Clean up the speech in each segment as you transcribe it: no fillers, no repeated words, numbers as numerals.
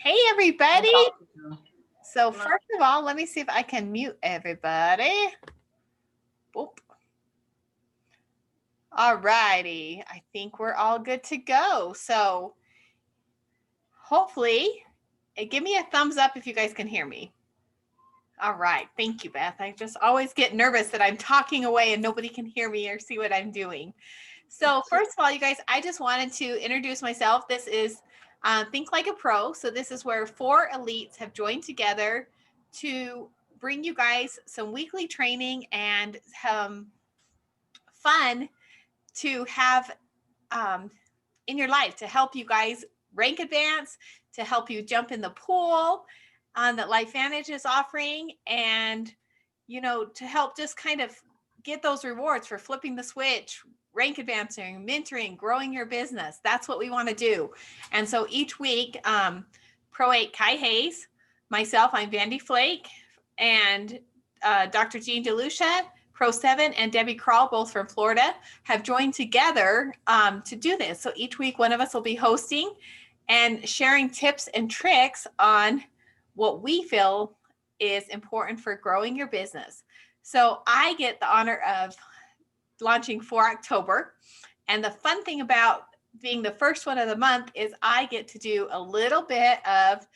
Hey, everybody. So first of all, let me see if I can mute everybody. Boop. All righty. I think we're all good to go. So hopefully, give me a thumbs up if you guys can hear me. All right. Thank you, Beth. I just always get nervous that I'm talking away and nobody can hear me or see what I'm doing. So first of all, you guys, I just wanted to introduce myself. This is Think Like a Pro. So this is where 4 elites have joined together to bring you guys some weekly training and some fun to have in your life to help you guys rank advance, to help you jump in the pool that LifeVantage is offering, and to help just kind of get those rewards for flipping the switch, rank advancing, mentoring, growing your business. That's what we want to do. And so each week, Pro 8 Kai Hayes, myself, I'm Vandee Flake, and Dr. Jean DeLucia, Pro 7, and Debbie Krall, both from Florida, have joined together to do this. So each week, one of us will be hosting and sharing tips and tricks on what we feel is important for growing your business. So I get the honor of launching for October. And the fun thing about being the first one of the month is I get to do a little bit of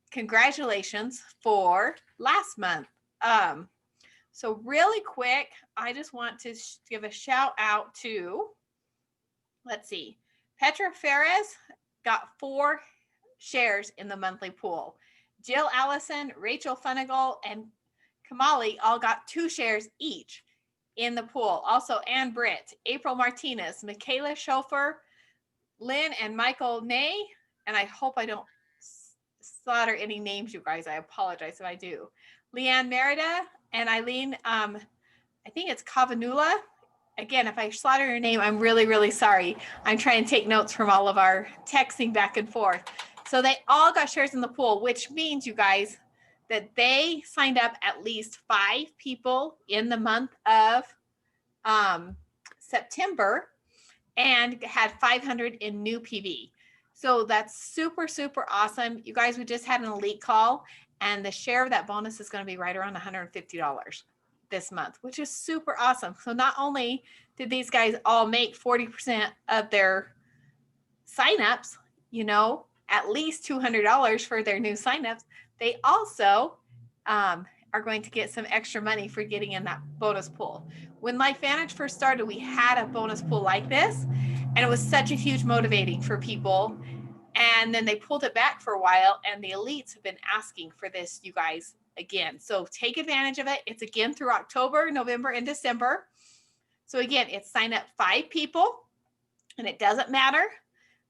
congratulations for last month. So really quick, I just want to give a shout out to, let's see, Petra Ferris got 4 shares in the monthly pool. Jill Allison, Rachel Funigal, and Kamali all got 2 shares each in the pool. Also, Ann Britt, April Martinez, Michaela Schofer, Lynn and Michael Ney, and I hope I don't slaughter any names, you guys. I apologize if I do. Leanne Merida and Eileen, I think it's Cavanula. Again, if I slaughter your name, I'm really, really sorry. I'm trying to take notes from all of our texting back and forth. So they all got shares in the pool, which means, you guys, that they signed up at least 5 people in the month of September and had 500 in new PV. So that's super, super awesome. You guys, we just had an elite call, and the share of that bonus is going to be right around $150 this month, which is super awesome. So not only did these guys all make 40% of their signups, at least $200 for their new signups, they also are going to get some extra money for getting in that bonus pool. When LifeVantage first started, we had a bonus pool like this, and it was such a huge motivating for people. And then they pulled it back for a while, and the elites have been asking for this, you guys, again. So take advantage of it. It's again through October, November, and December. So again, it's sign up 5 people, and it doesn't matter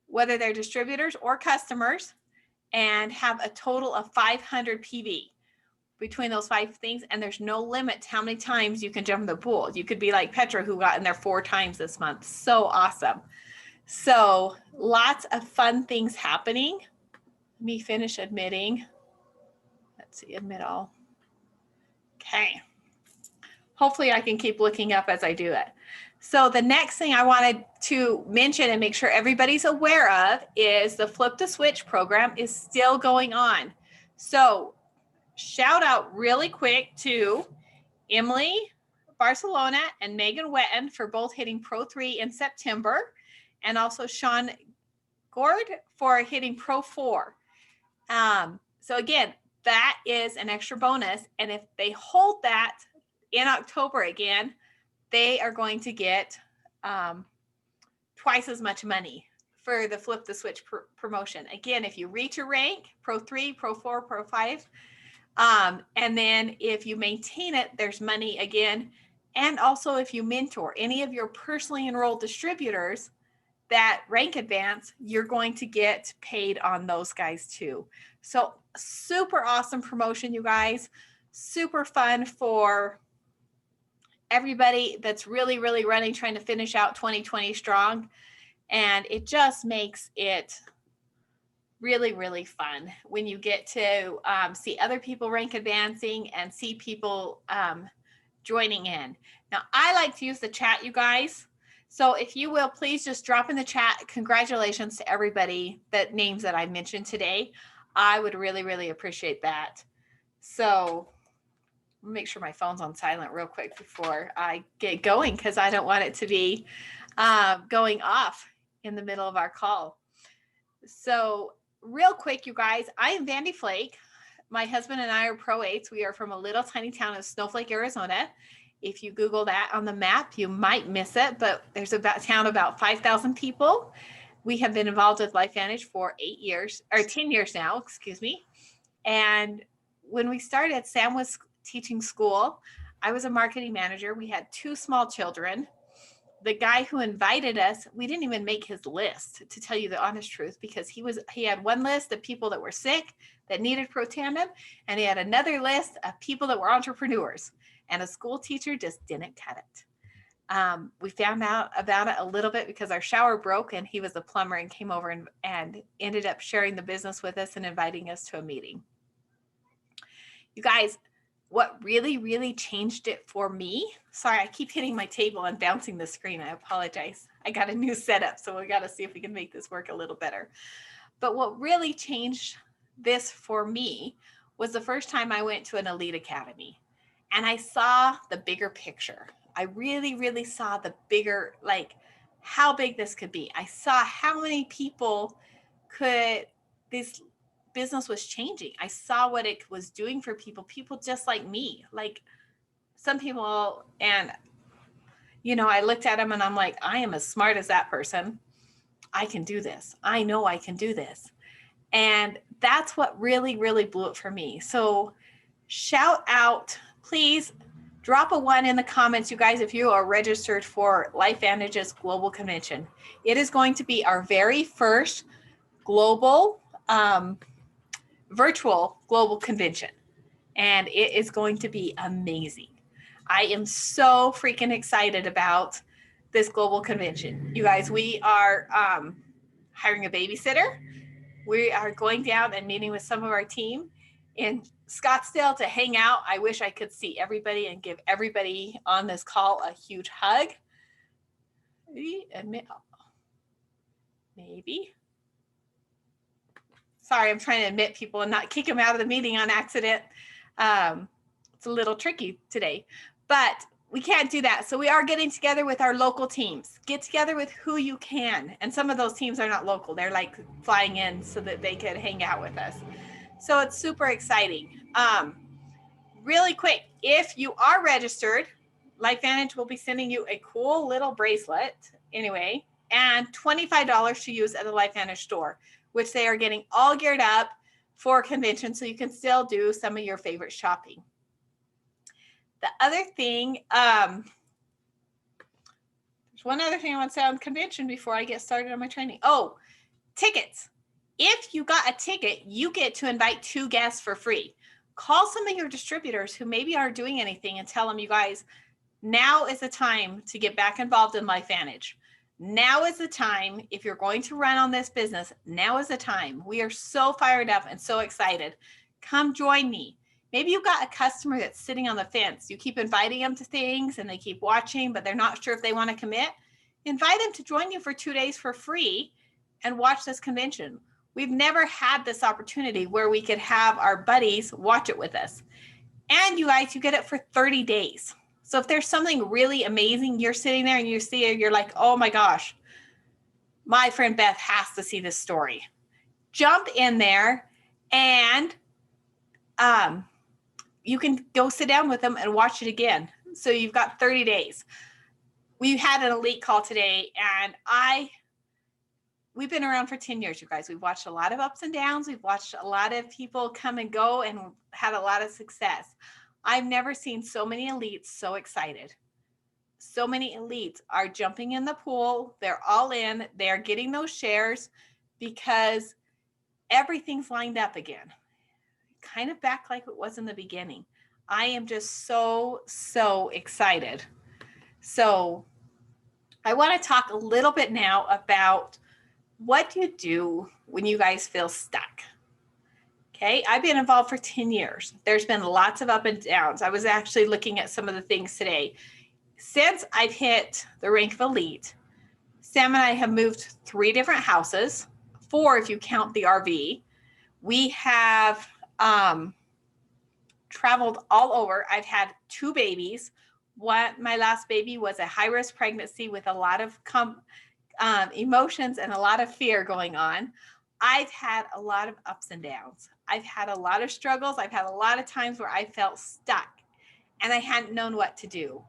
whether they're distributors or customers, and have a total of 500 PV between those 5 things. And there's no limit to how many times you can jump in the pool. You could be like Petra, who got in there 4 times this month. So awesome. So lots of fun things happening. Let me finish admitting. Let's see, admit all. Okay. Hopefully I can keep looking up as I do it. So the next thing I wanted to mention and make sure everybody's aware of is the Flip the Switch program is still going on. So shout out really quick to Emily Barcelona and Megan Wetton for both hitting Pro 3 in September, and also Sean Gord for hitting Pro 4. So again, that is an extra bonus. And if they hold that in October again, they are going to get twice as much money for the Flip the Switch promotion. Again, if you reach a rank, Pro 3, Pro 4, Pro 5, and then if you maintain it, there's money again. And also if you mentor any of your personally enrolled distributors that rank advance, you're going to get paid on those guys too. So super awesome promotion, you guys. Super fun for everybody that's really, really running, trying to finish out 2020 strong. And it just makes it really, really fun when you get to see other people rank advancing and see people joining in. Now, I like to use the chat, you guys. So if you will, please just drop in the chat, congratulations to everybody that names that I mentioned today. I would really, really appreciate that. So make sure my phone's on silent real quick before I get going, because I don't want it to be going off in the middle of our call. So real quick, you guys, I am Vandee Flake. My husband and I are pro eights. We are from a little tiny town of Snowflake, Arizona. If you Google that on the map, you might miss it, but there's a town about 5,000 people. We have been involved with LifeVantage for 8 years, or 10 years now, excuse me. And when we started, Sam was teaching school. I was a marketing manager. We had 2 small children. The guy who invited us, we didn't even make his list, to tell you the honest truth, because he had one list of people that were sick that needed Pro Tandem, and he had another list of people that were entrepreneurs, and a school teacher just didn't cut it. We found out about it a little bit because our shower broke, and he was a plumber and came over and ended up sharing the business with us and inviting us to a meeting. You guys, what really, really changed it for me, sorry, I keep hitting my table and bouncing the screen. I apologize. I got a new setup, so we got to see if we can make this work a little better. But what really changed this for me was the first time I went to an elite academy, and I saw the bigger picture. I really, really saw the bigger, like how big this could be. I saw how many people this business was changing. I saw what it was doing for people just like me, like some people. And, I looked at them and I'm like, I am as smart as that person. I can do this. I know I can do this. And that's what really, really blew it for me. So shout out, please drop a 1 in the comments, you guys, if you are registered for LifeVantage's global convention. It is going to be our very first global virtual global convention, and it is going to be amazing. I am so freaking excited about this global convention. You guys, we are hiring a babysitter. We are going down and meeting with some of our team in Scottsdale to hang out. I wish I could see everybody and give everybody on this call a huge hug. Maybe. Sorry, I'm trying to admit people and not kick them out of the meeting on accident. It's a little tricky today, but we can't do that. So we are getting together with our local teams. Get together with who you can. And some of those teams are not local. They're like flying in so that they could hang out with us. So it's super exciting. Really quick, if you are registered, LifeVantage will be sending you a cool little bracelet anyway, and $25 to use at the LifeVantage store, which they are getting all geared up for convention, so you can still do some of your favorite shopping. The other thing, there's one other thing I want to say on convention before I get started on my training. Oh, tickets. If you got a ticket, you get to invite 2 guests for free. Call some of your distributors who maybe aren't doing anything and tell them, you guys, now is the time to get back involved in LifeVantage. Now is the time. If you're going to run on this business, now is the time. We are so fired up and so excited. Come join me. Maybe you've got a customer that's sitting on the fence. You keep inviting them to things and they keep watching, but they're not sure if they want to commit. Invite them to join you for 2 days for free and watch this convention. We've never had this opportunity where we could have our buddies watch it with us. And you guys, you get it for 30 days. So if there's something really amazing, you're sitting there and you see it, you're like, oh my gosh, my friend Beth has to see this story. Jump in there and you can go sit down with them and watch it again. So you've got 30 days. We had an elite call today, and we've been around for 10 years, you guys. We've watched a lot of ups and downs. We've watched a lot of people come and go and had a lot of success. I've never seen so many elites so excited. So many elites are jumping in the pool. They're all in. They're getting those shares because everything's lined up again. Kind of back like it was in the beginning. I am just so, so excited. So I want to talk a little bit now about what you do when you guys feel stuck. Okay, I've been involved for 10 years. There's been lots of up and downs. I was actually looking at some of the things today. Since I've hit the rank of elite, Sam and I have moved 3 different houses, 4 if you count the RV. We have traveled all over. I've had 2 babies. My last baby was a high-risk pregnancy with a lot of emotions and a lot of fear going on. I've had a lot of ups and downs. I've had a lot of struggles. I've had a lot of times where I felt stuck and I hadn't known what to do.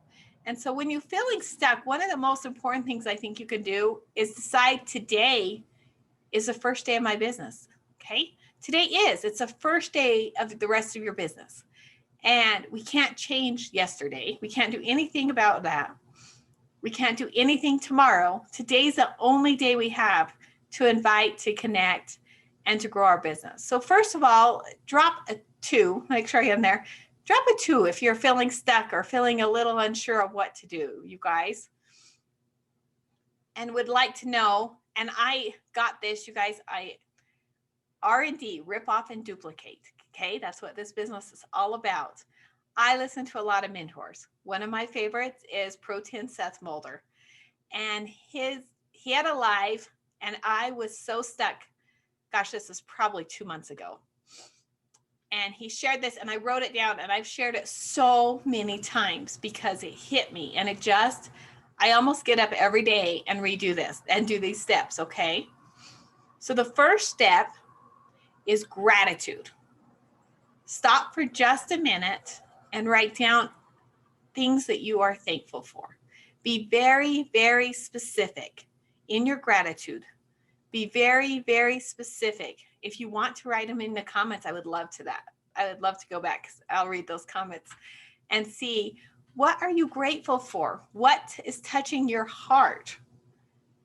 And so when you're feeling stuck, one of the most important things I think you can do is decide today is the first day of my business. Okay. Today it's the first day of the rest of your business. And we can't change yesterday. We can't do anything about that. We can't do anything tomorrow. Today's the only day we have to invite, to connect, and to grow our business. So first of all, drop a 2, make sure you're in there. Drop a 2 if you're feeling stuck or feeling a little unsure of what to do, you guys. And would like to know, and I got this, you guys, R&D, rip off and duplicate. Okay, that's what this business is all about. I listen to a lot of mentors. One of my favorites is Pro-10 Seth Mulder. And he had a live, and I was so stuck. Gosh, this is probably 2 months ago. And he shared this, and I wrote it down, and I've shared it so many times because it hit me. And I almost get up every day and redo this and do these steps, okay? So the first step is gratitude. Stop for just a minute and write down things that you are thankful for. Be very, very specific in your gratitude. Be very, very specific. If you want to write them in the comments, I would love to go back, because I'll read those comments and see, what are you grateful for? What is touching your heart?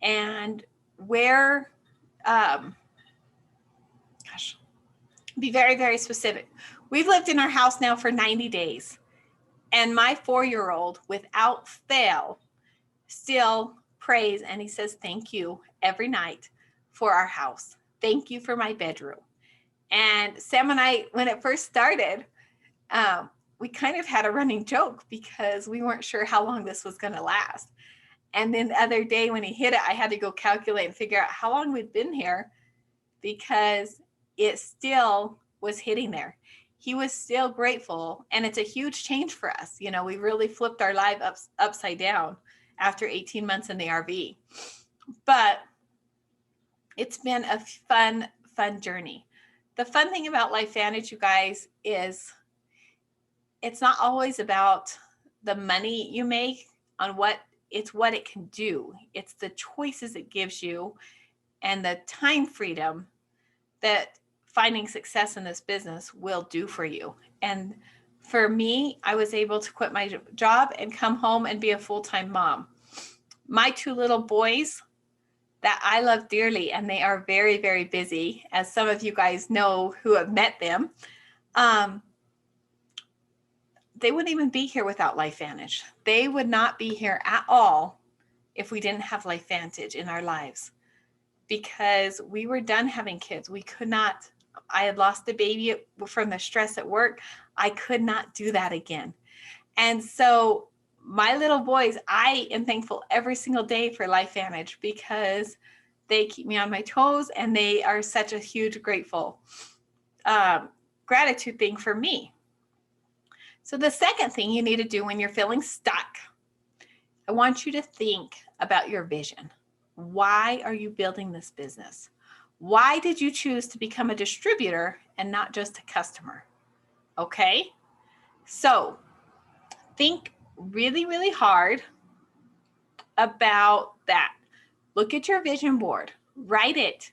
And where, be very, very specific. We've lived in our house now for 90 days. And my 4-year-old, without fail, still prays, and he says, thank you every night for our house. Thank you for my bedroom. And Sam and I, when it first started, we kind of had a running joke because we weren't sure how long this was going to last. And then the other day when he hit it, I had to go calculate and figure out how long we'd been here, because it still was hitting there. He was still grateful, and it's a huge change for us. You know, we really flipped our life upside down after 18 months in the RV. But it's been a fun journey. The fun thing about LifeVantage, you guys, is it's not always about the money you make it's what it can do. It's the choices it gives you and the time freedom that finding success in this business will do for you. And for me, I was able to quit my job and come home and be a full-time mom. My 2 little boys that I love dearly, and they are very, very busy, as some of you guys know who have met them. They wouldn't even be here without LifeVantage. They would not be here at all if we didn't have LifeVantage in our lives, because we were done having kids. We could not. I had lost a baby from the stress at work. I could not do that again. And so my little boys, I am thankful every single day for LifeVantage, because they keep me on my toes, and they are such a huge gratitude thing for me. So the second thing you need to do when you're feeling stuck, I want you to think about your vision. Why are you building this business? Why did you choose to become a distributor and not just a customer? Okay, so think really, really hard about that. Look at your vision board, write it.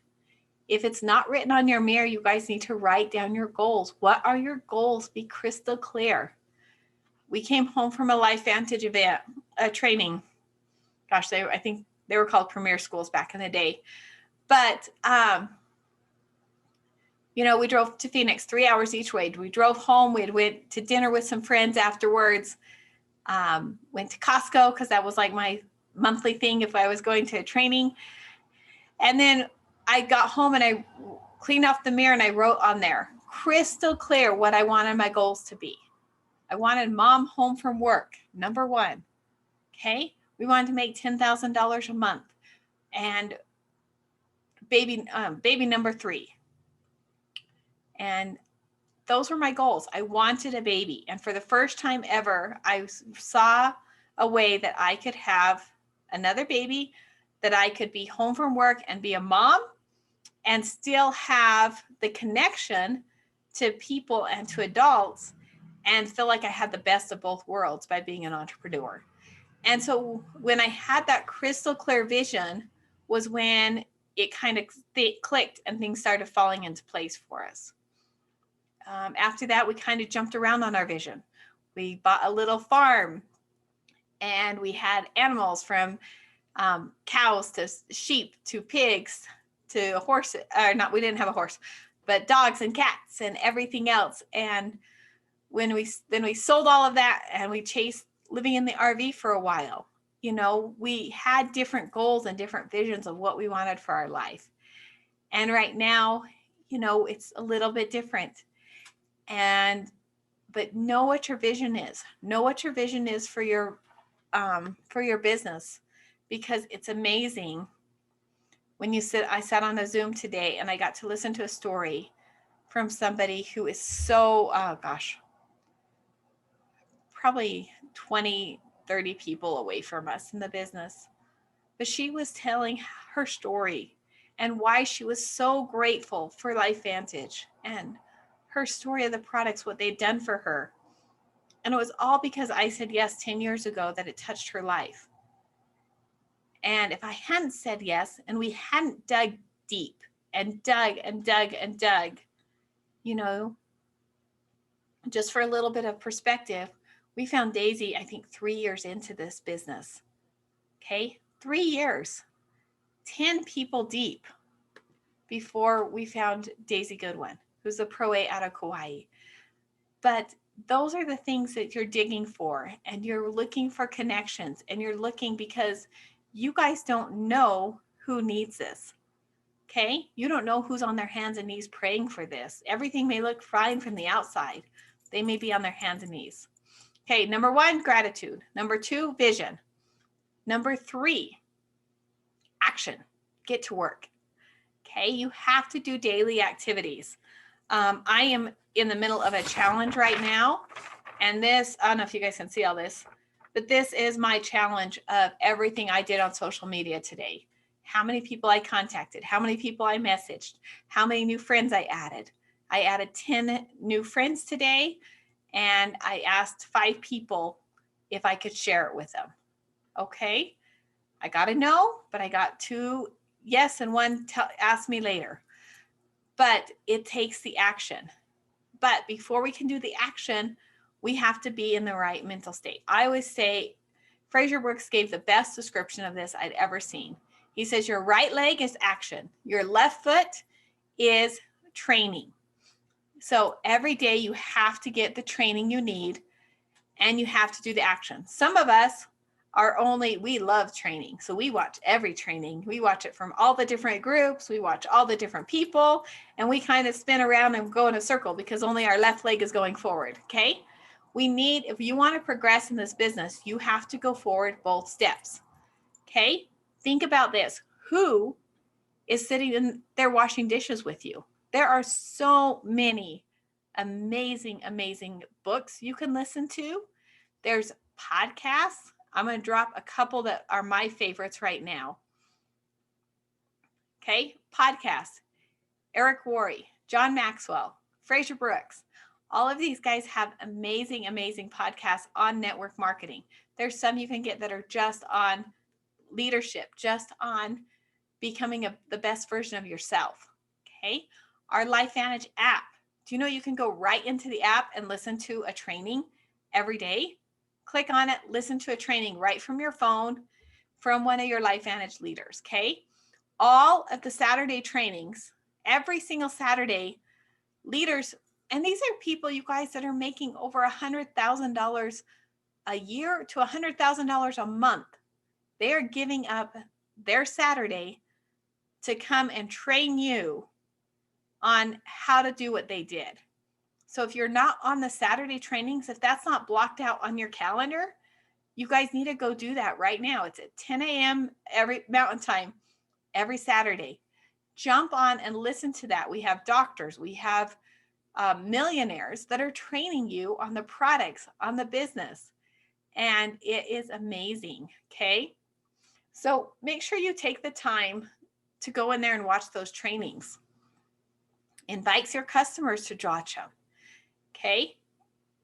If it's not written on your mirror, you guys need to write down your goals. What are your goals? Be crystal clear. We came home from a LifeVantage event, a training. Gosh, I think they were called Premier Schools back in the day. But, we drove to Phoenix 3 hours each way. We drove home. We went to dinner with some friends afterwards. Went to Costco, because that was like my monthly thing if I was going to a training. And then I got home and I cleaned off the mirror and I wrote on there, crystal clear, what I wanted my goals to be. I wanted mom home from work, number 1. Okay. We wanted to make $10,000 a month, and baby number 3. And those were my goals. I wanted a baby. And for the first time ever, I saw a way that I could have another baby, that I could be home from work and be a mom and still have the connection to people and to adults and feel like I had the best of both worlds by being an entrepreneur. And so when I had that crystal clear vision was when it kind of clicked and things started falling into place for us. After that, we kind of jumped around on our vision. We bought a little farm and we had animals from cows to sheep to pigs to horses, or not, we didn't have a horse, but dogs and cats and everything else. And when we sold all of that and we chased living in the RV for a while, you know, we had different goals and different visions of what we wanted for our life. And right now, you know, it's a little bit different. But know what your vision is. Know what your vision is for your business, because it's amazing. When I sat on a Zoom today and I got to listen to a story from somebody who is so, probably 20, 30 people away from us in the business. But she was telling her story and why she was so grateful for LifeVantage and her story of the products, what they'd done for her. And it was all because I said yes 10 years ago that it touched her life. And if I hadn't said yes and we hadn't dug deep and dug and dug and dug, you know, just for a little bit of perspective, we found Daisy, I think 3 years into this business. Okay, 3 years, 10 people deep before we found Daisy Goodwin, who's a Pro A out of Kauai. But those are the things that you're digging for, and you're looking for connections, and you're looking because you guys don't know who needs this. Okay? You don't know who's on their hands and knees praying for this. Everything may look fine from the outside. They may be on their hands and knees. Okay, number 1, gratitude. Number 2, vision. Number 3, action. Get to work. Okay, you have to do daily activities. I am in the middle of a challenge right now. And this, I don't know if you guys can see all this, but this is my challenge of everything I did on social media today. How many people I contacted, how many people I messaged, how many new friends I added. I added 10 new friends today, and I asked 5 people if I could share it with them. Okay, I got a no, but I got 2 yes and 1 asked me later. But it takes the action. But before we can do the action, we have to be in the right mental state. I always say, Fraser Brooks gave the best description of this I'd ever seen. He says your right leg is action. Your left foot is training. So every day you have to get the training you need, and you have to do the action. Some of us we love training. So we watch every training. We watch it from all the different groups. We watch all the different people, and we kind of spin around and go in a circle because only our left leg is going forward. Okay. If you want to progress in this business, you have to go forward both steps. Okay. Think about this. Who is sitting in there washing dishes with you? There are so many amazing, amazing books you can listen to. There's podcasts. I'm going to drop a couple that are my favorites right now. Okay, podcasts. Eric Worre, John Maxwell, Fraser Brooks. All of these guys have amazing, amazing podcasts on network marketing. There's some you can get that are just on leadership, just on becoming the best version of yourself. Okay, our LifeVantage app. Do you know you can go right into the app and listen to a training every day? Click on it, listen to a training right from your phone from one of your LifeVantage leaders, okay? All of the Saturday trainings, every single Saturday, leaders, and these are people, you guys, that are making over $100,000 a year to $100,000 a month. They are giving up their Saturday to come and train you on how to do what they did. So if you're not on the Saturday trainings, if that's not blocked out on your calendar, you guys need to go do that right now. It's at 10 a.m. every Mountain Time, every Saturday. Jump on and listen to that. We have doctors, we have millionaires that are training you on the products, on the business. And it is amazing. Okay. So make sure you take the time to go in there and watch those trainings. Invites your customers to watch them. Okay.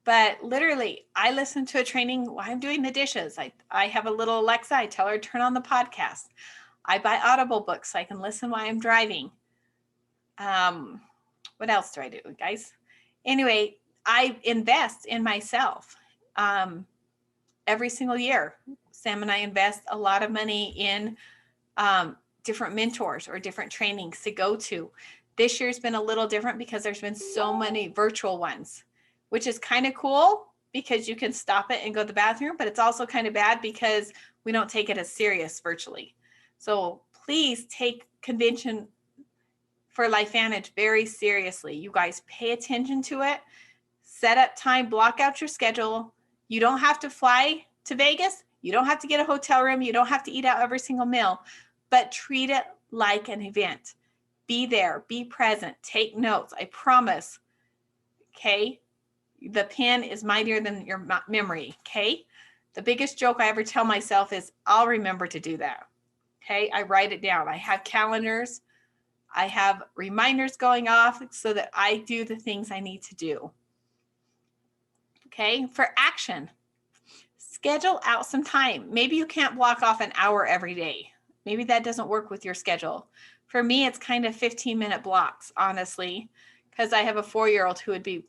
But literally, I listen to a training while I'm doing the dishes. I have a little Alexa. I tell her to turn on the podcast. I buy Audible books so I can listen while I'm driving. What else do I do, guys? Anyway, I invest in myself every single year. Sam and I invest a lot of money in different mentors or different trainings to go to. This year's been a little different because there's been so many virtual ones, which is kind of cool because you can stop it and go to the bathroom, but it's also kind of bad because we don't take it as serious virtually. So please take Convention for LifeVantage very seriously. You guys pay attention to it. Set up time, block out your schedule. You don't have to fly to Vegas. You don't have to get a hotel room. You don't have to eat out every single meal, but treat it like an event. Be there, be present, take notes. I promise. Okay. The pen is mightier than your memory. Okay. The biggest joke I ever tell myself is I'll remember to do that. Okay. I write it down. I have calendars. I have reminders going off so that I do the things I need to do. Okay. For action, schedule out some time. Maybe you can't block off an hour every day. Maybe that doesn't work with your schedule. For me, it's kind of 15-minute blocks, honestly, because I have a 4-year-old who would be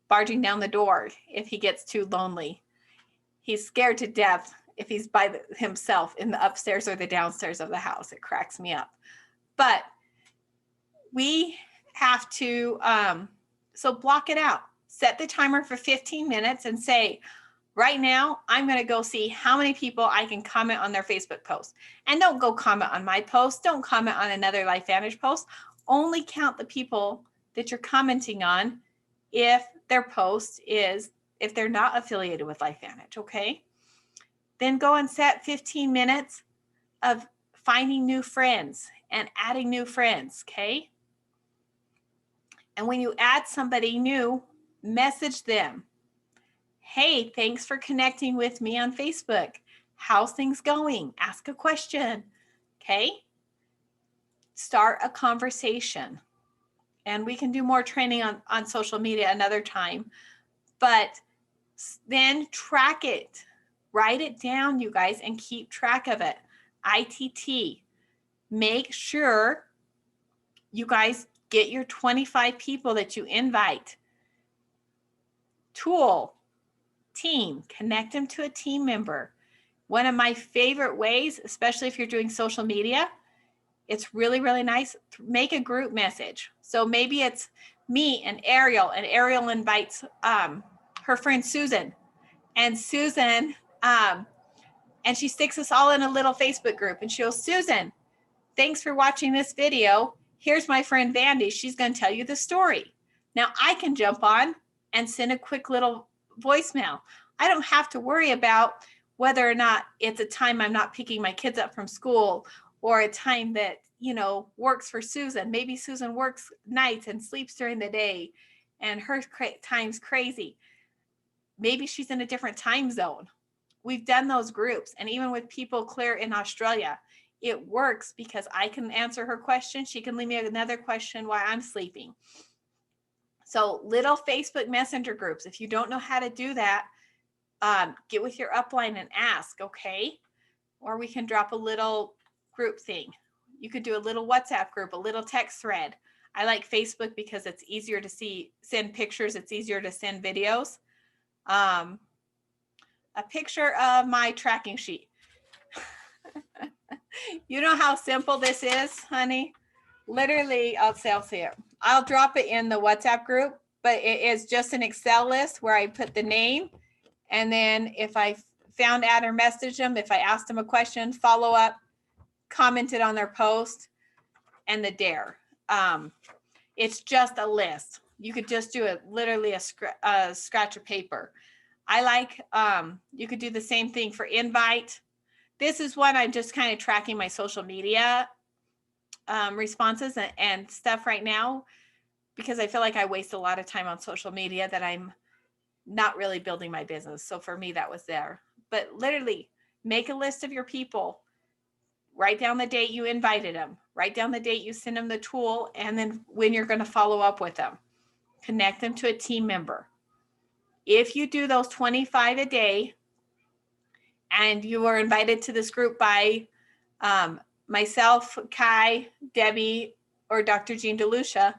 barging down the door if he gets too lonely. He's scared to death if he's by himself in the upstairs or the downstairs of the house. It cracks me up. But we have to, so block it out. Set the timer for 15 minutes and say, right now, I'm going to go see how many people I can comment on their Facebook post. And don't go comment on my post. Don't comment on another LifeVantage post. Only count the people that you're commenting on if their post is, if they're not affiliated with LifeVantage, okay? Then go and set 15 minutes of finding new friends and adding new friends, okay? And when you add somebody new, message them. Hey, thanks for connecting with me on Facebook. How's things going? Ask a question, okay? Start a conversation. And we can do more training on social media another time. But then track it. Write it down, you guys, and keep track of it. ITT. Make sure you guys get your 25 people that you invite. Tool, team, connect them to a team member. One of my favorite ways, especially if you're doing social media, it's really, really nice. Make a group message. So maybe it's me and Ariel invites her friend Susan. And Susan, and she sticks us all in a little Facebook group. And she goes, Susan, thanks for watching this video. Here's my friend Vandee. She's going to tell you the story. Now I can jump on and send a quick little voicemail. I don't have to worry about whether or not it's a time I'm not picking my kids up from school or a time that, you know, works for Susan. Maybe Susan works nights and sleeps during the day and her time's crazy. Maybe she's in a different time zone. We've done those groups. And even with people clear in Australia, it works because I can answer her question. She can leave me another question while I'm sleeping. So little Facebook Messenger groups. If you don't know how to do that, get with your upline and ask, okay? Or we can drop a little group thing. You could do a little WhatsApp group, a little text thread. I like Facebook because it's easier to send pictures. It's easier to send videos. A picture of my tracking sheet. You know how simple this is, honey? Literally, I'll see it. I'll drop it in the WhatsApp group, but it is just an Excel list where I put the name. And then if I found out or messaged them, if I asked them a question, follow up, commented on their post, and the dare. It's just a list. You could just do it literally a scratch of paper. I like, you could do the same thing for invite. This is what I'm just kind of tracking my social media responses and stuff right now. because I feel like I waste a lot of time on social media that I'm not really building my business. So for me, that was there. But literally make a list of your people, write down the date you invited them, write down the date you send them the tool, and then when you're going to follow up with them. Connect them to a team member. If you do those 25 a day and you are invited to this group by myself, Kai, Debbie, or Dr. Jean DeLucia,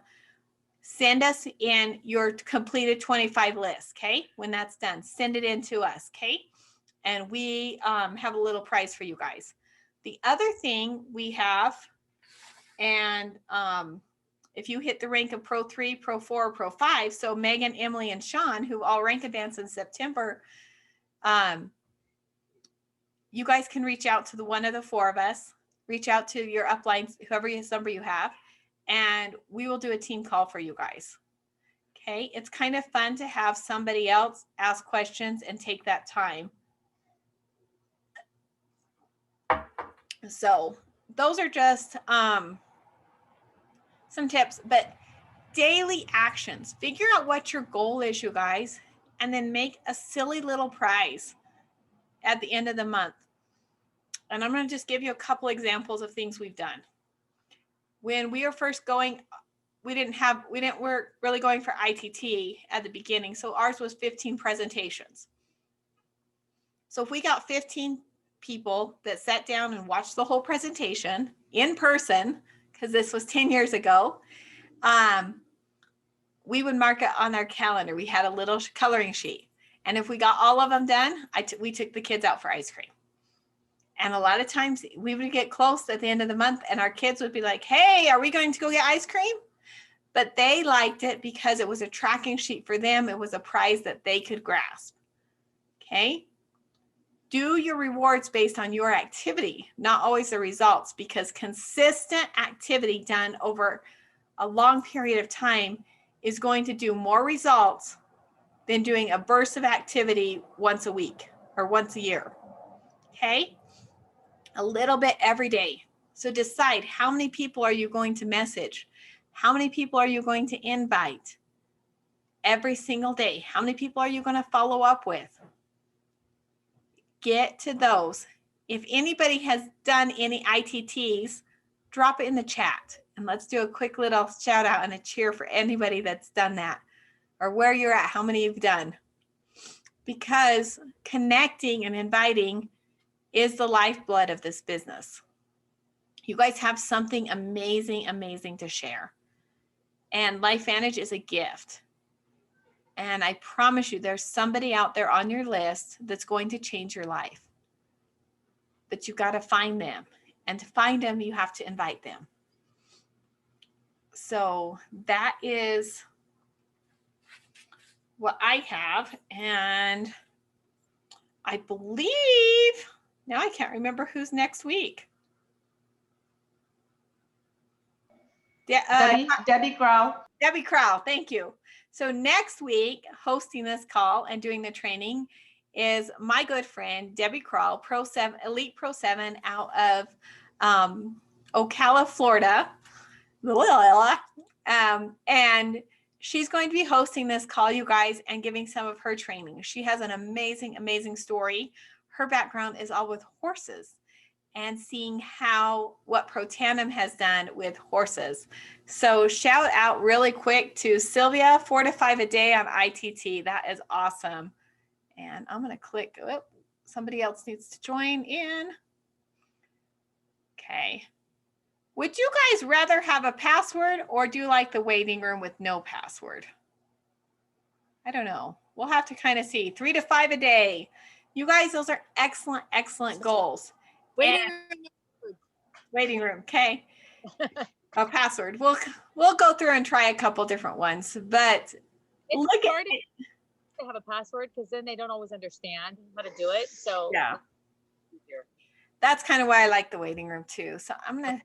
send us in your completed 25 list, okay? When that's done, send it in to us, okay? And we have a little prize for you guys. The other thing we have, and if you hit the rank of Pro 3, Pro 4, Pro 5, so Megan, Emily, and Sean, who all rank advance in September, you guys can reach out to the one of the four of us, reach out to your uplines, whoever number you have, and we will do a team call for you guys. Okay, it's kind of fun to have somebody else ask questions and take that time. So those are just some tips, but daily actions. Figure out what your goal is, you guys, and then make a silly little prize at the end of the month. And I'm going to just give you a couple examples of things we've done. When we were first going, we weren't really going for ITT at the beginning. So ours was 15 presentations. So if we got 15 people that sat down and watched the whole presentation in person, because this was 10 years ago, we would mark it on our calendar. We had a little coloring sheet. And if we got all of them done, we took the kids out for ice cream. And a lot of times we would get close at the end of the month and our kids would be like, hey, are we going to go get ice cream? But they liked it because it was a tracking sheet for them. It was a prize that they could grasp. Okay. Do your rewards based on your activity, not always the results, because consistent activity done over a long period of time is going to do more results than doing a burst of activity once a week or once a year. Okay. A little bit every day. So decide, how many people are you going to message? How many people are you going to invite every single day? How many people are you going to follow up with? Get to those. If anybody has done any ITTs, drop it in the chat and let's do a quick little shout out and a cheer for anybody that's done that, or where you're at, how many you've done. Because connecting and inviting is the lifeblood of this business. You guys have something amazing, amazing to share. And LifeVantage is a gift. And I promise you, there's somebody out there on your list that's going to change your life. But you got to find them. And to find them, you have to invite them. So that is what I have. And I believe, now I can't remember who's next week. Debbie Crowell. Debbie Crowell, thank you. So next week, hosting this call and doing the training is my good friend, Debbie Crowell, Elite Pro 7 out of Ocala, Florida. And she's going to be hosting this call, you guys, and giving some of her training. She has an amazing, amazing story. Her background is all with horses and seeing what Pro Tandem has done with horses. So shout out really quick to Sylvia, 4 to 5 a day on ITT. That is awesome. And I'm going to click, somebody else needs to join in. Okay. Would you guys rather have a password or do you like the waiting room with no password? I don't know. We'll have to kind of see. 3 to 5 a day. You guys, those are excellent, excellent goals. Waiting room. Okay. A password. We'll go through and try a couple different ones, but look at it. To have a password because then they don't always understand how to do it. So yeah, that's kind of why I like the waiting room too. So I'm gonna